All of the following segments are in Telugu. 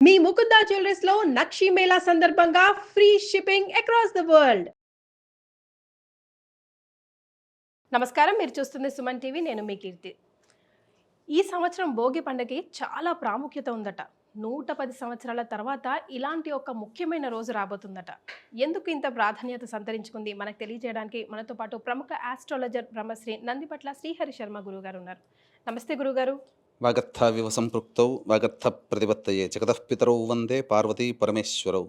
మీ ముకుందా జ్యువెలర్స్ లో నక్షి మేళా సందర్భంగా free shipping across the world. నమస్కారం, మీరు చూస్తుంది సుమన్ టీవీ. నేను మీ కీర్తి. ఈ సంవత్సరం భోగి పండుగకి చాలా ప్రాముఖ్యత ఉందట. 110 సంవత్సరాల తర్వాత ఇలాంటి ఒక ముఖ్యమైన రోజు రాబోతుందట. ఎందుకు ఇంత ప్రాధాన్యత సంతరించుకుంది మనకు తెలియజేయడానికి మనతో పాటు ప్రముఖ ఆస్ట్రాలజర్ బ్రహ్మశ్రీ నందిపట్ల శ్రీహరి శర్మ గురుగారు ఉన్నారు. నమస్తే గురుగారు. వాగర్థావివ సంపృక్తౌ వాగర్థ ప్రతిపత్తయే జగతః పితరౌ వందే పార్వతీ పరమేశ్వరౌ.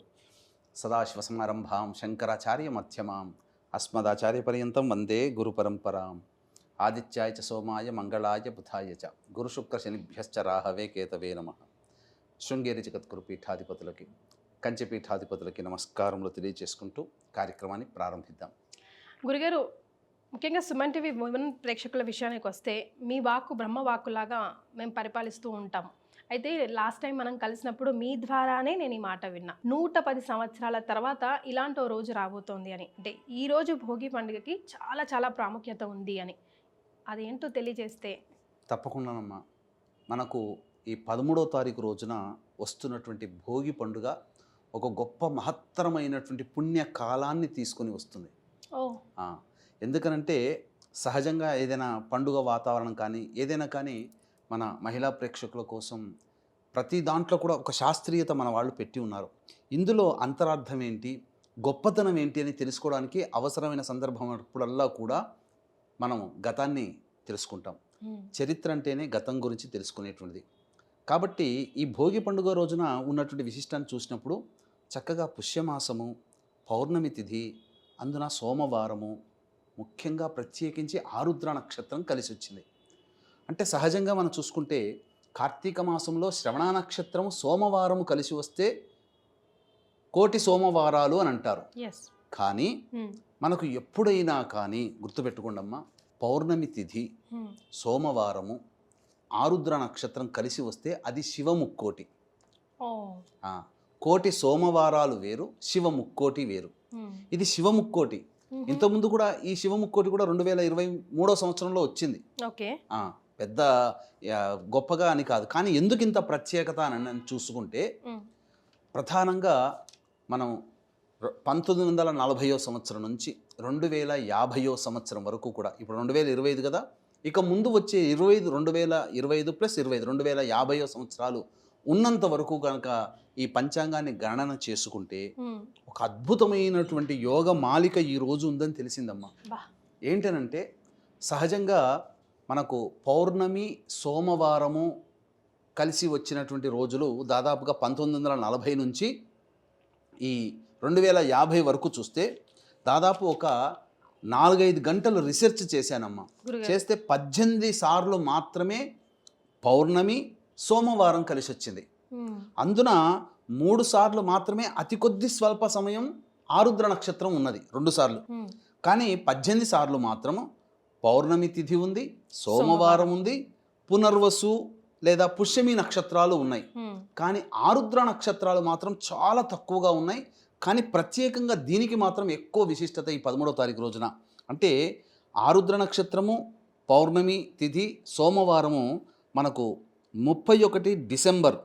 సదాశివసమారంభాం శంకరాచార్య మధ్యమాం అస్మదాచార్యపర్యంతం వందే గురుపరంపరాం. ఆదిత్యాయ చ సోమాయ మంగళాయ బుధాయ చ గురుశుక్రశనిభ్యశ్చ రాహవే కేతవే నమః. శృంగేరి జగద్గురు పీఠాధిపతులకి, కంచి పీఠాధిపతులకి నమస్కారములు తెలియజేసుకుంటూ కార్యక్రమాన్ని ప్రారంభిద్దాం. గురుగారు, ముఖ్యంగా సుమన్ టీవీ ఉమెన్ ప్రేక్షకుల విషయానికి వస్తే మీ వాక్కు బ్రహ్మ వాక్కులాగా మేము పరిపాలిస్తూ ఉంటాం. అయితే లాస్ట్ టైం మనం కలిసినప్పుడు మీ ద్వారానే నేను ఈ మాట విన్నా, 110 సంవత్సరాల తర్వాత ఇలాంటి ఓ రోజు రాబోతోంది అని. అంటే ఈ రోజు భోగి పండుగకి చాలా చాలా ప్రాముఖ్యత ఉంది అని. అదేంటో తెలియజేస్తే. తప్పకుండానమ్మా. మనకు ఈ 13వ తారీఖు రోజున వస్తున్నటువంటి భోగి పండుగ ఒక గొప్ప మహత్తరమైనటువంటి పుణ్యకాలాన్ని తీసుకొని వస్తుంది. ఎందుకనంటే సహజంగా ఏదైనా పండుగ వాతావరణం కానీ ఏదైనా కానీ మన మహిళా ప్రేక్షకుల కోసం ప్రతి దాంట్లో కూడా ఒక శాస్త్రీయత మన వాళ్ళు పెట్టి ఉన్నారు. ఇందులో అంతరార్థం ఏంటి, గొప్పతనం ఏంటి అని తెలుసుకోవడానికి అవసరమైన సందర్భం అప్పుడల్లా కూడా మనం గతాన్ని తెలుసుకుంటాం. చరిత్ర అంటేనే గతం గురించి తెలుసుకునేటువంటిది. కాబట్టి ఈ భోగి పండుగ రోజున ఉన్నటువంటి విశిష్టాన్ని చూసినప్పుడు చక్కగా పుష్యమాసము, పౌర్ణమి తిథి, అందున సోమవారము, ముఖ్యంగా ప్రత్యేకించి ఆరుద్ర నక్షత్రం కలిసి వచ్చింది. అంటే సహజంగా మనం చూసుకుంటే కార్తీక మాసంలో శ్రవణ నక్షత్రం సోమవారము కలిసి వస్తే కోటి సోమవారాలు అని అంటారు. కానీ మనకు ఎప్పుడైనా కానీ గుర్తుపెట్టుకోండమ్మా, పౌర్ణమి తిథి, సోమవారము, ఆరుద్ర నక్షత్రం కలిసి వస్తే అది శివముక్కోటి. కోటి సోమవారాలు వేరు, శివముక్కోటి వేరు. ఇది శివముక్కోటి. ఇంతకుముందు కూడా ఈ శివముక్కోటి కూడా 2023 సంవత్సరంలో వచ్చింది. పెద్ద గొప్పగా అని కాదు. కానీ ఎందుకు ఇంత ప్రత్యేకత అని చూసుకుంటే ప్రధానంగా మనం 1940వ సంవత్సరం నుంచి 2050వ సంవత్సరం వరకు కూడా, ఇప్పుడు 2025 కదా, ఇక ముందు వచ్చే 2025 ప్లస్ 2050వ సంవత్సరాలు ఉన్నంత వరకు కనుక ఈ పంచాంగాన్ని గణన చేసుకుంటే ఒక అద్భుతమైనటువంటి యోగ మాలిక ఈ రోజు ఉందని తెలిసిందమ్మా. ఏంటనంటే సహజంగా మనకు పౌర్ణమి, సోమవారము కలిసి వచ్చినటువంటి రోజులు దాదాపుగా 1940 నుంచి ఈ 2050 వరకు చూస్తే దాదాపు ఒక 4-5 గంటలు రీసెర్చ్ చేశానమ్మా. చేస్తే 18 సార్లు మాత్రమే పౌర్ణమి, సోమవారం కలిసి వచ్చింది. అందున 3 సార్లు మాత్రమే అతి కొద్ది స్వల్ప సమయం ఆరుద్ర నక్షత్రం ఉన్నది, 2 సార్లు. కానీ 18 సార్లు మాత్రము పౌర్ణమి తిథి ఉంది, సోమవారం ఉంది, పునర్వసు లేదా పుష్యమి నక్షత్రాలు ఉన్నాయి. కానీ ఆరుద్ర నక్షత్రాలు మాత్రం చాలా తక్కువగా ఉన్నాయి. కానీ ప్రత్యేకంగా దీనికి మాత్రం ఎక్కువ విశిష్టత ఈ 13వ తారీఖు రోజున. అంటే ఆరుద్ర నక్షత్రము, పౌర్ణమి తిథి, సోమవారము మనకు 31 డిసెంబర్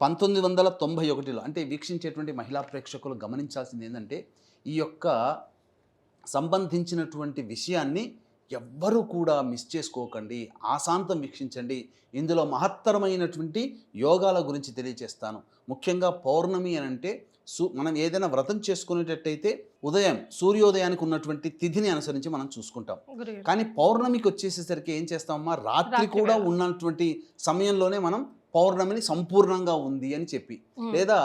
1991లో. అంటే వీక్షించేటువంటి మహిళా ప్రేక్షకులు గమనించాల్సింది ఏంటంటే ఈ యొక్క సంబంధించినటువంటి విషయాన్ని ఎవ్వరూ కూడా మిస్ చేసుకోకండి, ఆశాంతం వీక్షించండి. ఇందులో మహత్తరమైనటువంటి యోగాల గురించి తెలియజేస్తాను. ముఖ్యంగా పౌర్ణమి అని అంటే మనం ఏదైనా వ్రతం చేసుకునేటట్టయితే ఉదయం సూర్యోదయానికి ఉన్నటువంటి తిథిని అనుసరించి మనం చూసుకుంటాం. కానీ పౌర్ణమికి వచ్చేసేసరికి ఏం చేస్తామమ్మా, రాత్రి కూడా ఉన్నటువంటి సమయంలోనే మనం పౌర్ణమిని సంపూర్ణంగా ఉంది అని చెప్పి, లేదా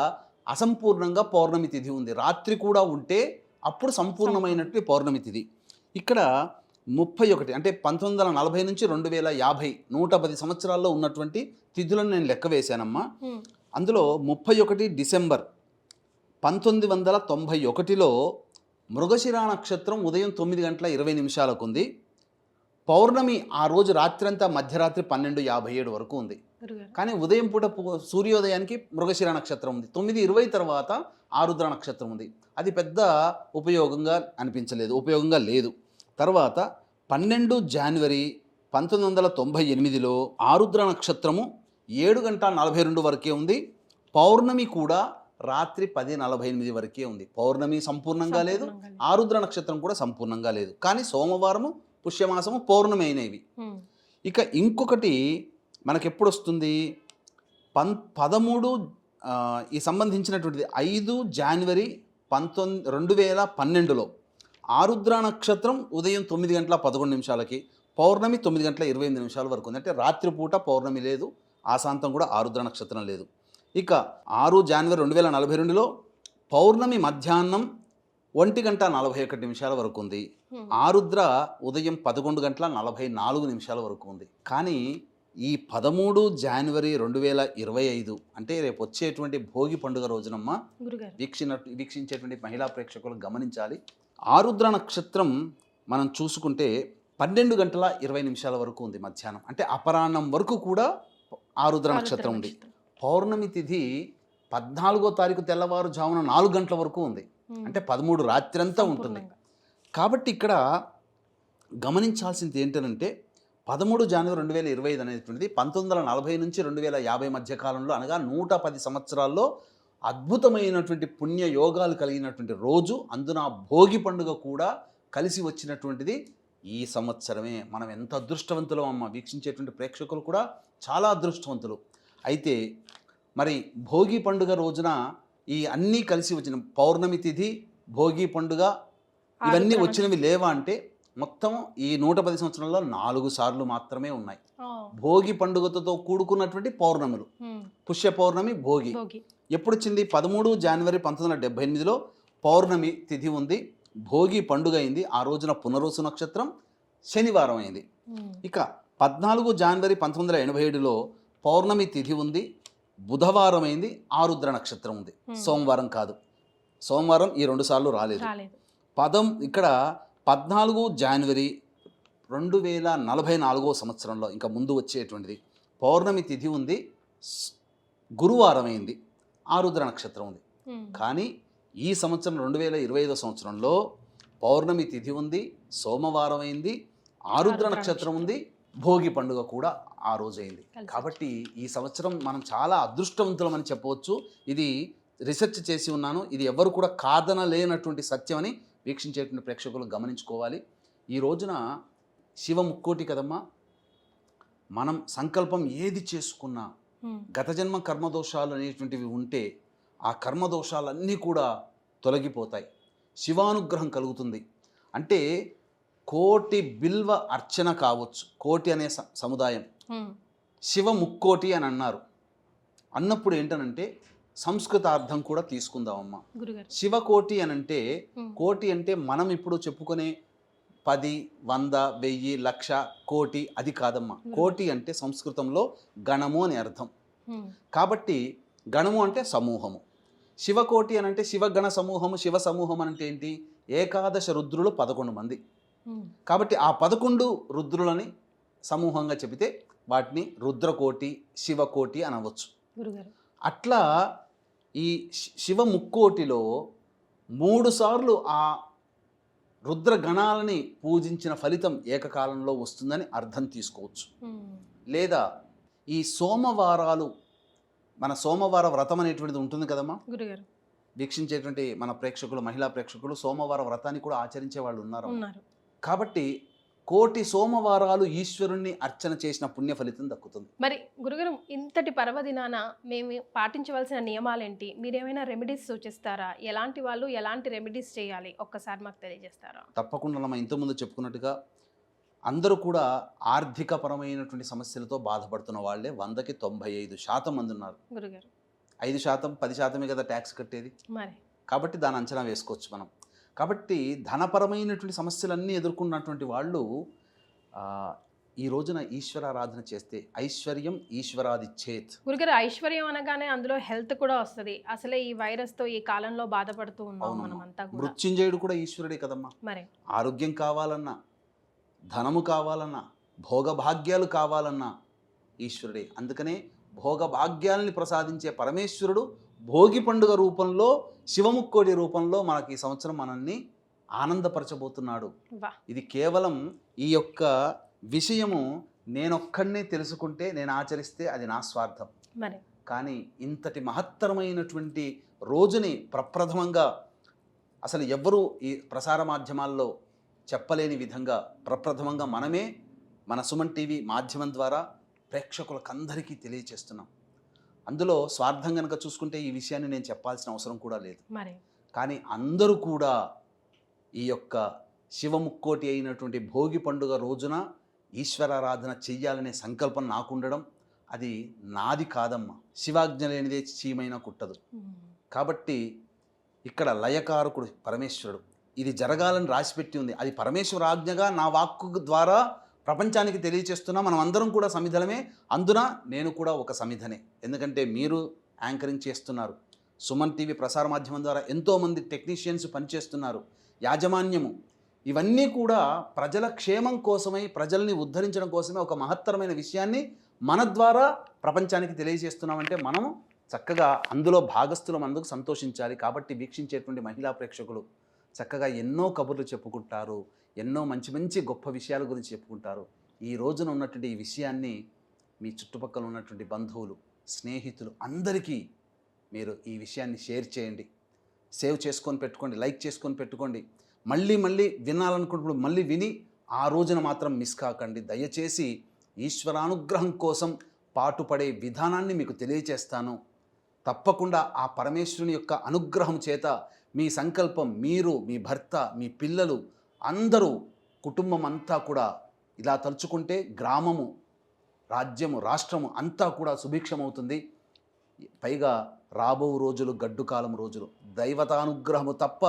అసంపూర్ణంగా పౌర్ణమి తిథి ఉంది, రాత్రి కూడా ఉంటే అప్పుడు సంపూర్ణమైనట్టు పౌర్ణమి తిథి. ఇక్కడ 31 అంటే 1940 నుంచి 2050 110 సంవత్సరాల్లో ఉన్నటువంటి తిథులను నేను లెక్క వేశానమ్మా. అందులో 31 డిసెంబర్ 1991లో మృగశిర నక్షత్రం ఉదయం 9:20 ఉంది. పౌర్ణమి ఆ రోజు రాత్రంతా మధ్యరాత్రి 12:57 వరకు ఉంది. కానీ ఉదయం పూట సూర్యోదయానికి మృగశిర నక్షత్రం ఉంది. 9:20 తర్వాత ఆరుద్ర నక్షత్రం ఉంది. అది పెద్ద ఉపయోగంగా అనిపించలేదు, ఉపయోగంగా లేదు. తర్వాత 12 జనవరి 1998లో ఆరుద్ర నక్షత్రము 7:42 వరకే ఉంది. పౌర్ణమి కూడా రాత్రి 10:48 వరకే ఉంది. పౌర్ణమి సంపూర్ణంగా లేదు, ఆరుద్ర నక్షత్రం కూడా సంపూర్ణంగా లేదు. కానీ సోమవారము పుష్యమాసము పౌర్ణమి అయినవి. ఇక ఇంకొకటి మనకెప్పుడు వస్తుంది 13 ఈ సంబంధించినటువంటిది 5 జనవరి 2012లో ఆరుద్ర నక్షత్రం ఉదయం 9:11 పౌర్ణమి 9:28 వరకు ఉంది. అంటే రాత్రిపూట పౌర్ణమి లేదు, ఆశాంతం కూడా ఆరుద్ర నక్షత్రం లేదు. ఇక 6 జనవరి 2042లో పౌర్ణమి మధ్యాహ్నం 1:41 వరకు ఉంది. ఆరుద్ర ఉదయం 11:44 వరకు ఉంది. కానీ ఈ 13 జనవరి 2025 అంటే రేపు వచ్చేటువంటి భోగి పండుగ రోజునమ్మ వీక్షించేటువంటి మహిళా ప్రేక్షకులు గమనించాలి. ఆరుద్ర నక్షత్రం మనం చూసుకుంటే 12:20 వరకు ఉంది మధ్యాహ్నం. అంటే అపరాహ్నం వరకు కూడా ఆరుద్ర నక్షత్రం ఉంది. పౌర్ణమి తిథి 14వ తారీఖు తెల్లవారుజామున 4 గంటల వరకు ఉంది. అంటే 13 రాత్రంతా ఉంటుంది. కాబట్టి ఇక్కడ గమనించాల్సింది ఏంటంటే 13 జనవరి 2025 అనేటువంటిది 1940 నుంచి 2050 మధ్య కాలంలో అనగా 110 సంవత్సరాల్లో అద్భుతమైనటువంటి పుణ్య యోగాలు కలిగినటువంటి రోజు. అందున భోగి పండుగ కూడా కలిసి వచ్చినటువంటిది ఈ సంవత్సరమే. మనం ఎంత అదృష్టవంతులం అమ్మ, వీక్షించేటువంటి ప్రేక్షకులు కూడా చాలా అదృష్టవంతులు. అయితే మరి భోగి పండుగ రోజున ఈ అన్నీ కలిసి వచ్చిన పౌర్ణమి తిథి, భోగి పండుగ ఇవన్నీ వచ్చినవి లేవా అంటే మొత్తం ఈ 110 సంవత్సరాల్లో 4 సార్లు మాత్రమే ఉన్నాయి. భోగి పండుగతో కూడుకున్నటువంటి పౌర్ణములు, పుష్య పౌర్ణమి, భోగి ఎప్పుడు వచ్చింది? 13 జనవరి 1978లో పౌర్ణమి తిథి ఉంది, భోగి పండుగ అయింది. ఆ రోజున పునరోసు నక్షత్రం శనివారం అయింది. ఇక 14 జనవరి 1987లో పౌర్ణమి తిథి ఉంది, బుధవారం అయింది, ఆరుద్ర నక్షత్రం ఉంది. సోమవారం కాదు, సోమవారం ఈ 2 సార్లు రాలేదు. ఇక్కడ 14 జనవరి 2044 సంవత్సరంలో ఇంకా ముందు వచ్చేటువంటిది పౌర్ణమి తిథి ఉంది, గురువారం అయింది, ఆరుద్ర నక్షత్రం ఉంది. కానీ ఈ సంవత్సరం 2025 సంవత్సరంలో పౌర్ణమి తిథి ఉంది, సోమవారం అయింది, ఆరుద్ర నక్షత్రం ఉంది, భోగి పండుగ కూడా ఆ రోజు అయింది. కాబట్టి ఈ సంవత్సరం మనం చాలా అదృష్టవంతులమని చెప్పవచ్చు. ఇది రీసెర్చ్ చేసి ఉన్నాను, ఇది ఎవరు కూడా కాదనలేనటువంటి సత్యం అని వీక్షించేటువంటి ప్రేక్షకులు గమనించుకోవాలి. ఈ రోజున శివ ముక్కోటి కదమ్మా, మనం సంకల్పం ఏది చేసుకున్నా గత జన్మ కర్మదోషాలు అనేటువంటివి ఉంటే ఆ కర్మదోషాలన్నీ కూడా తొలగిపోతాయి, శివానుగ్రహం కలుగుతుంది. అంటే కోటి బిల్వ అర్చన కావచ్చు, కోటి అనే సముదాయం శివ ముక్కోటి అని అన్నారు. అన్నప్పుడు ఏంటనంటే సంస్కృతార్థం కూడా తీసుకుందామమ్మా. శివకోటి అని అంటే, కోటి అంటే మనం ఇప్పుడు చెప్పుకునే 10, 100, 1000, 1,00,000, కోటి అది కాదమ్మా. కోటి అంటే సంస్కృతంలో గణము అని అర్థం. కాబట్టి గణము అంటే సమూహము, శివకోటి అని అంటే శివగణ సమూహము. శివ సమూహం అంటే ఏంటి? ఏకాదశ రుద్రులు 11 మంది. కాబట్టి ఆ 11 రుద్రులని సమూహంగా చెబితే వాటిని రుద్రకోటి, శివకోటి అనవచ్చు. అట్లా ఈ శివ ముక్కోటిలో 3 సార్లు ఆ రుద్రగణాలని పూజించిన ఫలితం ఏకకాలంలో వస్తుందని అర్థం తీసుకోవచ్చు. లేదా ఈ సోమవారాలు, మన సోమవార వ్రతం అనేటువంటిది ఉంటుంది కదమ్మా. వీక్షించేటువంటి మన ప్రేక్షకులు, మహిళా ప్రేక్షకులు సోమవార వ్రతాన్ని కూడా ఆచరించే వాళ్ళు ఉన్నారు. కాబట్టి కోటి సోమవారాలు ఈశ్వరుణ్ణి అర్చన చేసిన పుణ్య ఫలితం దక్కుతుంది. మరి గురుగారు, ఇంతటి పర్వదినాన మేము పాటించవలసిన నియమాలేంటి? మీరేమైనా రెమెడీస్ సూచిస్తారా? ఎలాంటి వాళ్ళు ఎలాంటి రెమెడీస్ చేయాలి ఒక్కసారి మాకు తెలియజేస్తారా? తప్పకుండా. మనం ఇంతకుముందు చెప్పుకున్నట్టుగా అందరూ కూడా ఆర్థిక పరమైనటువంటి సమస్యలతో బాధపడుతున్న వాళ్ళే 100కి 95% మంది ఉన్నారు. గురుగారు 5%, 10% కదా ట్యాక్స్ కట్టేది. మరి కాబట్టి దాని అంచనా వేసుకోవచ్చు మనం. కాబట్టి ధనపరమైనటువంటి సమస్యలన్నీ ఎదుర్కొన్నటువంటి వాళ్ళు ఈ రోజున ఈశ్వరారాధన చేస్తే ఐశ్వర్యం ఈశ్వరాదిచ్చేత్. గురుగారు, ఐశ్వర్యం అనగానే అందులో హెల్త్ కూడా వస్తుంది. అసలే ఈ వైరస్ తో ఈ కాలంలో బాధపడుతూ ఉన్నాం మనం అంతా కూడా. మృత్యుంజయుడు కూడా ఈశ్వరుడే కదమ్మా. మరి ఆరోగ్యం కావాలన్నా, ధనము కావాలన్నా, భోగభాగ్యాలు కావాలన్నా ఈశ్వరుడే. అందుకనే భోగభాగ్యాలని ప్రసాదించే పరమేశ్వరుడు భోగి పండుగ రూపంలో, శివముక్కోటి రూపంలో మనకి ఈ సంవత్సరం మనల్ని ఆనందపరచబోతున్నాడు. ఇది కేవలం ఈ యొక్క విషయము నేనొక్కడినే తెలుసుకుంటే, నేను ఆచరిస్తే అది నా స్వార్థం. కానీ ఇంతటి మహత్తరమైనటువంటి రోజుని ప్రప్రథమంగా అసలు ఎవ్వరూ ఈ ప్రసార మాధ్యమాల్లో చెప్పలేని విధంగా ప్రప్రథమంగా మనమే మన సుమన్ టీవీ మాధ్యమం ద్వారా ప్రేక్షకులకందరికీ తెలియచేస్తున్నాం. అందులో స్వార్థం కనుక చూసుకుంటే ఈ విషయాన్ని నేను చెప్పాల్సిన అవసరం కూడా లేదు. మరి కానీ అందరూ కూడా ఈ యొక్క శివముక్కోటి అయినటువంటి భోగి పండుగ రోజున ఈశ్వరారాధన చెయ్యాలనే సంకల్పం నాకుండడం అది నాది కాదమ్మా. శివాజ్ఞ లేనిదే చీమైనా కుట్టదు. కాబట్టి ఇక్కడ లయకారకుడు పరమేశ్వరుడు. ఇది జరగాలని రాసిపెట్టి ఉంది. అది పరమేశ్వర ఆజ్ఞగా నా వాక్కు ద్వారా ప్రపంచానికి తెలియచేస్తున్నా. మనం అందరం కూడా సమిధలమే. అందున నేను కూడా ఒక సమిధనే. ఎందుకంటే మీరు యాంకరింగ్ చేస్తున్నారు. సుమన్ టీవీ ప్రసార మాధ్యమం ద్వారా ఎంతోమంది టెక్నీషియన్స్ పనిచేస్తున్నారు. యాజమాన్యము ఇవన్నీ కూడా ప్రజల క్షేమం కోసమై, ప్రజల్ని ఉద్ధరించడం కోసమే ఒక మహత్తరమైన విషయాన్ని మన ద్వారా ప్రపంచానికి తెలియజేస్తున్నామంటే మనము చక్కగా అందులో భాగస్థులం, అందుకు సంతోషించాలి. కాబట్టి వీక్షించేటువంటి మహిళా ప్రేక్షకులు చక్కగా ఎన్నో కబుర్లు చెప్పుకుంటారు, ఎన్నో మంచి మంచి గొప్ప విషయాల గురించి చెప్పుకుంటారు. ఈ రోజున ఉన్నటువంటి ఈ విషయాన్ని మీ చుట్టుపక్కల ఉన్నటువంటి బంధువులు, స్నేహితులు అందరికీ మీరు ఈ విషయాన్ని షేర్ చేయండి. సేవ్ చేసుకొని పెట్టుకోండి, లైక్ చేసుకొని పెట్టుకోండి. మళ్ళీ మళ్ళీ వినాలనుకున్నప్పుడు మళ్ళీ విని ఆ రోజున మాత్రం మిస్ కాకండి. దయచేసి ఈశ్వరానుగ్రహం కోసం పాటుపడే విధానాన్ని మీకు తెలియచేస్తాను. తప్పకుండా ఆ పరమేశ్వరుని యొక్క అనుగ్రహం చేత మీ సంకల్పం, మీరు, మీ భర్త, మీ పిల్లలు అందరూ, కుటుంబం అంతా కూడా ఇలా తలుచుకుంటే గ్రామము, రాజ్యము, రాష్ట్రము అంతా కూడా సుభిక్షమవుతుంది. పైగా రాబో రోజులు గడ్డు కాలం రోజులు. దైవతానుగ్రహము తప్ప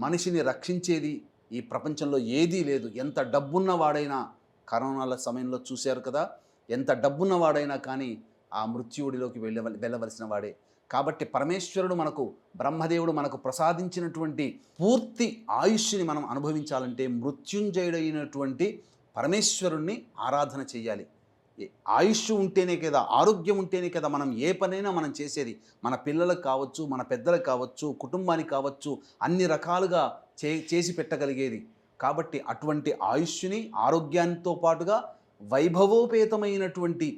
మనిషిని రక్షించేది ఈ ప్రపంచంలో ఏదీ లేదు. ఎంత డబ్బున్నవాడైనా, కరోనాల సమయంలో చూశారు కదా, ఎంత డబ్బున్నవాడైనా కానీ ఆ మృత్యువుడిలోకి వెళ్ళవలసిన వాడే. కాబట్టి పరమేశ్వరుడు మనకు, బ్రహ్మదేవుడు మనకు ప్రసాదించినటువంటి పూర్తి ఆయుష్ని మనం అనుభవించాలంటే మృత్యుంజయుడైనటువంటి పరమేశ్వరుణ్ణి ఆరాధన చేయాలి. ఆయుష్ ఉంటేనే కదా, ఆరోగ్యం ఉంటేనే కదా మనం ఏ పనైనా మనం చేసేది. మన పిల్లలకు కావచ్చు, మన పెద్దలకు కావచ్చు, కుటుంబానికి కావచ్చు, అన్ని రకాలుగా చేసి పెట్టగలిగేది. కాబట్టి అటువంటి ఆయుష్ని, ఆరోగ్యంతో పాటుగా వైభవోపేతమైనటువంటి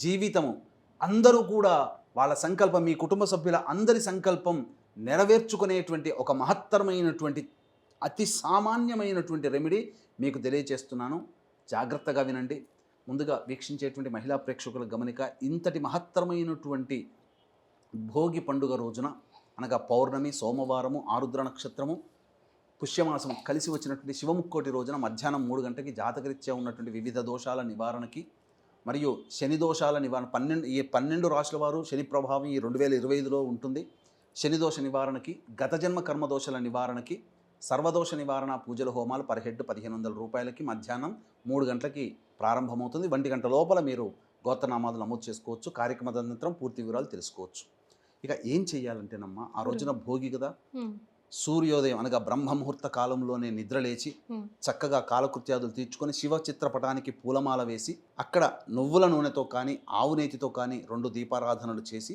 జీవితము, అందరూ కూడా వాళ్ళ సంకల్పం, మీ కుటుంబ సభ్యుల అందరి సంకల్పం నెరవేర్చుకునేటువంటి ఒక మహత్తరమైనటువంటి, అతి సామాన్యమైనటువంటి రెమెడీ మీకు తెలియచేస్తున్నాను. జాగ్రత్తగా వినండి. ముందుగా వీక్షించేటువంటి మహిళా ప్రేక్షకుల గమనిక, ఇంతటి మహత్తరమైనటువంటి భోగి పండుగ రోజున, అనగా పౌర్ణమి, సోమవారము, ఆరుద్ర నక్షత్రము, పుష్యమాసం కలిసి వచ్చినటువంటి శివముక్కోటి రోజున మధ్యాహ్నం 3 గంటలకి జాతకరీత్యా ఉన్నటువంటి వివిధ దోషాల నివారణకి మరియు శని దోషాల నివారణ, 12 రాశుల వారు శని ప్రభావం ఈ 2025లో ఉంటుంది. శని దోష నివారణకి, గత జన్మ కర్మదోషాల నివారణకి, సర్వదోష నివారణ పూజల హోమాలు పర్ హెడ్ 1500 రూపాయలకి మధ్యాహ్నం 3 గంటలకి ప్రారంభమవుతుంది. 1 గంట లోపల మీరు గోత్రనామాలు నమోదు చేసుకోవచ్చు. కార్యక్రమ అనంతరం పూర్తి వివరాలు తెలుసుకోవచ్చు. ఇక ఏం చెయ్యాలంటేనమ్మా, ఆ రోజున భోగి కదా, సూర్యోదయం అనగా బ్రహ్మముహూర్త కాలంలోనే నిద్రలేచి చక్కగా కాలకృత్యాదులు తీర్చుకొని శివ చిత్రపటానికి పూలమాల వేసి అక్కడ నువ్వుల నూనెతో కానీ ఆవు నేతితో కానీ 2 దీపారాధనలు చేసి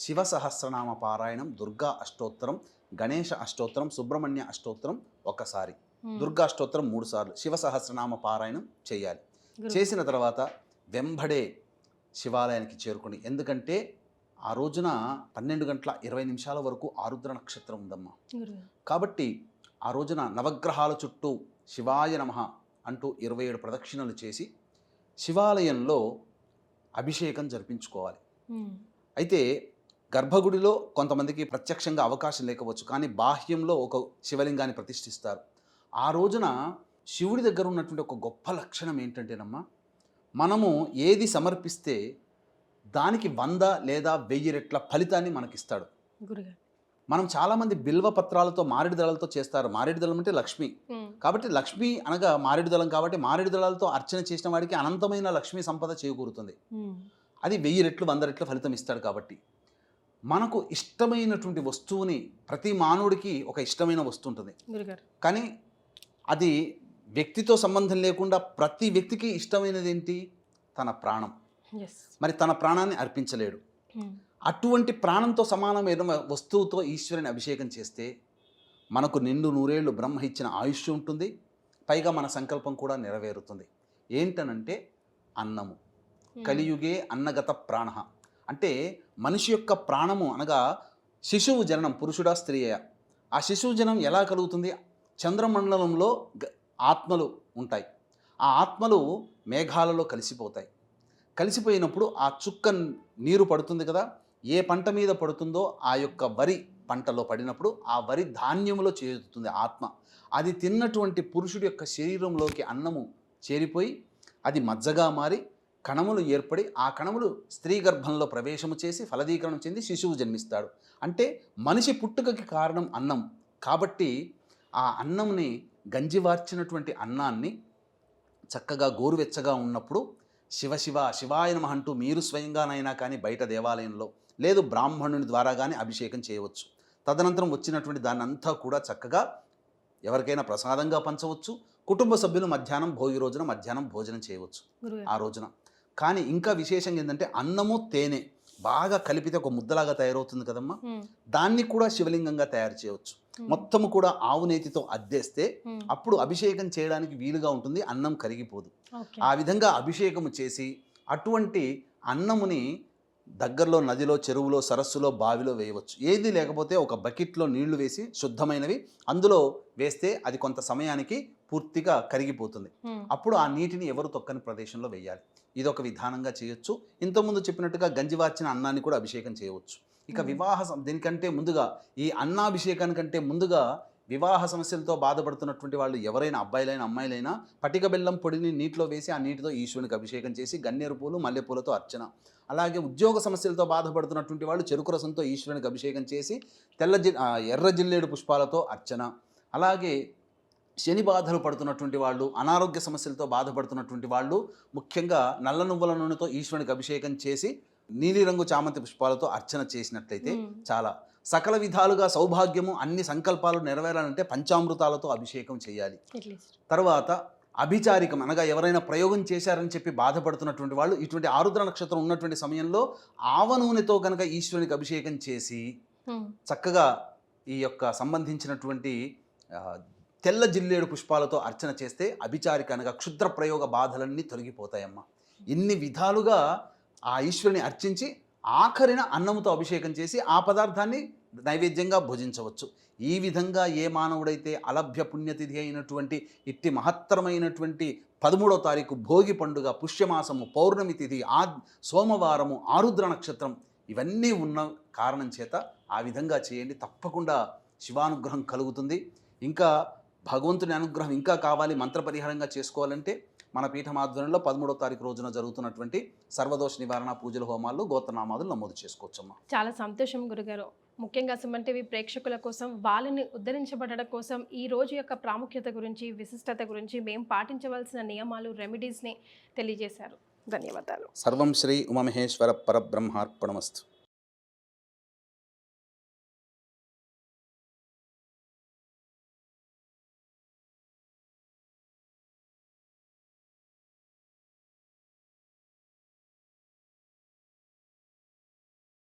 శివ సహస్రనామ పారాయణం, దుర్గా అష్టోత్తరం, గణేష అష్టోత్తరం, సుబ్రహ్మణ్య అష్టోత్తరం ఒకసారి, దుర్గా అష్టోత్తరం 3 సార్లు, శివ సహస్రనామ పారాయణం చేయాలి. చేసిన తర్వాత వెంబడే శివాలయానికి చేరుకోండి. ఎందుకంటే ఆ రోజున 12:20 వరకు ఆరుద్ర నక్షత్రం ఉందమ్మా. కాబట్టి ఆ రోజున నవగ్రహాల చుట్టూ శివాయ నమః అంటూ 27 ప్రదక్షిణలు చేసి శివాలయంలో అభిషేకం జరిపించుకోవాలి. అయితే గర్భగుడిలో కొంతమందికి ప్రత్యక్షంగా అవకాశం లేకపోవచ్చు, కానీ బాహ్యంలో ఒక శివలింగాన్ని ప్రతిష్ఠిస్తారు. ఆ రోజున శివుడి దగ్గర ఉన్నటువంటి ఒక గొప్ప లక్షణం ఏంటంటేనమ్మా, మనము ఏది సమర్పిస్తే దానికి 100 లేదా 1000 రెట్ల ఫలితాన్ని మనకిస్తాడు. మనం చాలామంది బిల్వ పత్రాలతో, మారేడు దళాలతో చేస్తారు. మారేడు దళం అంటే లక్ష్మి. కాబట్టి లక్ష్మి అనగా మారేడు దళం, కాబట్టి మారేడు దళాలతో అర్చన చేసిన వాడికి అనంతమైన లక్ష్మీ సంపద చేకూరుతుంది. అది 1000 రెట్లు 100 రెట్ల ఫలితం ఇస్తాడు. కాబట్టి మనకు ఇష్టమైనటువంటి వస్తువుని, ప్రతి మానవుడికి ఒక ఇష్టమైన వస్తువు ఉంటుంది, కానీ అది వ్యక్తితో సంబంధం లేకుండా ప్రతి వ్యక్తికి ఇష్టమైనది ఏంటి? తన ప్రాణం. మరి తన ప్రాణాన్ని అర్పించలేడు. అటువంటి ప్రాణంతో సమానమైన వస్తువుతో ఈశ్వరుని అభిషేకం చేస్తే మనకు నిండు 100 ఏళ్ళు బ్రహ్మ ఇచ్చిన ఆయుష్ ఉంటుంది. పైగా మన సంకల్పం కూడా నెరవేరుతుంది. ఏంటనంటే అన్నము. కలియుగే అన్నగత ప్రాణ అంటే మనిషి యొక్క ప్రాణము అనగా శిశువు జననం పురుషుడా స్త్రీయా, ఆ శిశువు జననం ఎలా కలుగుతుంది? చంద్రమండలంలో ఆత్మలు ఉంటాయి. ఆ ఆత్మలు మేఘాలలో కలిసిపోతాయి. కలిసిపోయినప్పుడు ఆ చుక్క నీరు పడుతుంది కదా, ఏ పంట మీద పడుతుందో ఆ యొక్క వరి పంటలో పడినప్పుడు ఆ వరి ధాన్యములో చేరుతుంది ఆత్మ. అది తిన్నటువంటి పురుషుడి యొక్క శరీరంలోకి అన్నము చేరిపోయి అది మజ్జగా మారి కణములు ఏర్పడి ఆ కణములు స్త్రీ గర్భంలో ప్రవేశము చేసి ఫలదీకరణం చెంది శిశువు జన్మిస్తాడు. అంటే మనిషి పుట్టుకకి కారణం అన్నం. కాబట్టి ఆ అన్నంని గంజివార్చినటువంటి అన్నాన్ని చక్కగా గోరువెచ్చగా ఉన్నప్పుడు శివ శివ శివాయ నమః అంటూ మీరు స్వయంగానైనా కానీ బయట దేవాలయంలో లేదు బ్రాహ్మణుని ద్వారా కానీ అభిషేకం చేయవచ్చు. తదనంతరం వచ్చినటువంటి దాన్ని అంతా కూడా చక్కగా ఎవరికైనా ప్రసాదంగా పంచవచ్చు. కుటుంబ సభ్యులు మధ్యాహ్నం భోగి రోజున మధ్యాహ్నం భోజనం చేయవచ్చు ఆ రోజున. కానీ ఇంకా విశేషంగా ఏంటంటే అన్నము తేనె బాగా కలిపితే ఒక ముద్దలాగా తయారవుతుంది కదమ్మా, దాన్ని కూడా శివలింగంగా తయారు చేయవచ్చు. మొత్తము కూడా ఆవు నేతితో అద్దేస్తే అప్పుడు అభిషేకం చేయడానికి వీలుగా ఉంటుంది, అన్నం కరిగిపోదు. ఆ విధంగా అభిషేకము చేసి అటువంటి అన్నముని దగ్గరలో నదిలో, చెరువులో, సరస్సులో, బావిలో వేయవచ్చు. ఏది లేకపోతే ఒక బకెట్లో నీళ్లు వేసి శుద్ధమైనవి అందులో వేస్తే అది కొంత సమయానికి పూర్తిగా కరిగిపోతుంది. అప్పుడు ఆ నీటిని ఎవరు తొక్కని ప్రదేశంలో వేయాలి. ఇది ఒక విధానంగా చేయొచ్చు. ఇంతకుముందు చెప్పినట్టుగా గంజివార్చిన అన్నాన్ని కూడా అభిషేకం చేయవచ్చు. ఇక దీనికంటే ముందుగా ఈ అన్నాభిషేకానికంటే ముందుగా వివాహ సమస్యలతో బాధపడుతున్నటువంటి వాళ్ళు ఎవరైనా అబ్బాయిలైనా అమ్మాయిలైనా పటిక బెల్లం పొడిని నీటిలో వేసి ఆ నీటితో ఈశ్వరునికి అభిషేకం చేసి గన్నేరు పూలు మల్లెపూలతో అర్చన. అలాగే ఉద్యోగ సమస్యలతో బాధపడుతున్నటువంటి వాళ్ళు చెరుకు రసంతో ఈశ్వరునికి అభిషేకం చేసి ఎర్ర జిల్లేడు పుష్పాలతో అర్చన. అలాగే శని బాధలు పడుతున్నటువంటి వాళ్ళు, అనారోగ్య సమస్యలతో బాధపడుతున్నటువంటి వాళ్ళు ముఖ్యంగా నల్ల నువ్వుల నూనెతో ఈశ్వరునికి అభిషేకం చేసి నీలిరంగు చామంతి పుష్పాలతో అర్చన చేసినట్లయితే చాలా సకల విధాలుగా సౌభాగ్యము అన్ని సంకల్పాలు నెరవేరాలంటే పంచామృతాలతో అభిషేకం చేయాలి. తర్వాత అభిచారికం అనగా ఎవరైనా ప్రయోగం చేశారని చెప్పి బాధపడుతున్నటువంటి వాళ్ళు ఇటువంటి ఆరుద్ర నక్షత్రం ఉన్నటువంటి సమయంలో ఆవ నూనెతో కనుక ఈశ్వరునికి అభిషేకం చేసి చక్కగా ఈ యొక్క సంబంధించినటువంటి తెల్ల జిల్లేడు పుష్పాలతో అర్చన చేస్తే అభిచారిక అనగా క్షుద్ర ప్రయోగ బాధలన్నీ తొలగిపోతాయమ్మా. ఇన్ని విధాలుగా ఆ ఈశ్వరుని అర్చించి ఆఖరిన అన్నముతో అభిషేకం చేసి ఆ పదార్థాన్ని నైవేద్యంగా భుజించవచ్చు. ఈ విధంగా ఏ మానవుడైతే అలభ్య పుణ్యతిథి అయినటువంటి ఇట్టి మహత్తరమైనటువంటి 13వ తారీఖు భోగి పండుగ, పుష్యమాసము, పౌర్ణమి తిథి, సోమవారము, ఆరుద్ర నక్షత్రం ఇవన్నీ ఉన్న కారణం చేత ఆ విధంగా చేయండి. తప్పకుండా శివానుగ్రహం కలుగుతుంది. ఇంకా భగవంతుని అనుగ్రహం ఇంకా కావాలి, మంత్రపరిహారంగా చేసుకోవాలంటే మన పీఠం ఆధ్వర్యంలో 13వ తారీఖు రోజున జరుగుతున్నటువంటి సర్వదోష నివారణ పూజల హోమాల్లో గోత్రనామాదులు నమోదు చేసుకోవచ్చమ్మా. చాలా సంతోషం గురుగారు. ముఖ్యంగా సుమన్ టీవీ ప్రేక్షకుల కోసం, వాళ్ళని ఉద్ధరించబడడం కోసం ఈ రోజు యొక్క ప్రాముఖ్యత గురించి, విశిష్టత గురించి, మేము పాటించవలసిన నియమాలు, రెమెడీస్ని తెలియజేశారు. ధన్యవాదాలు. సర్వం శ్రీ ఉమామహేశ్వర పరబ్రహ్మార్పణమస్తు.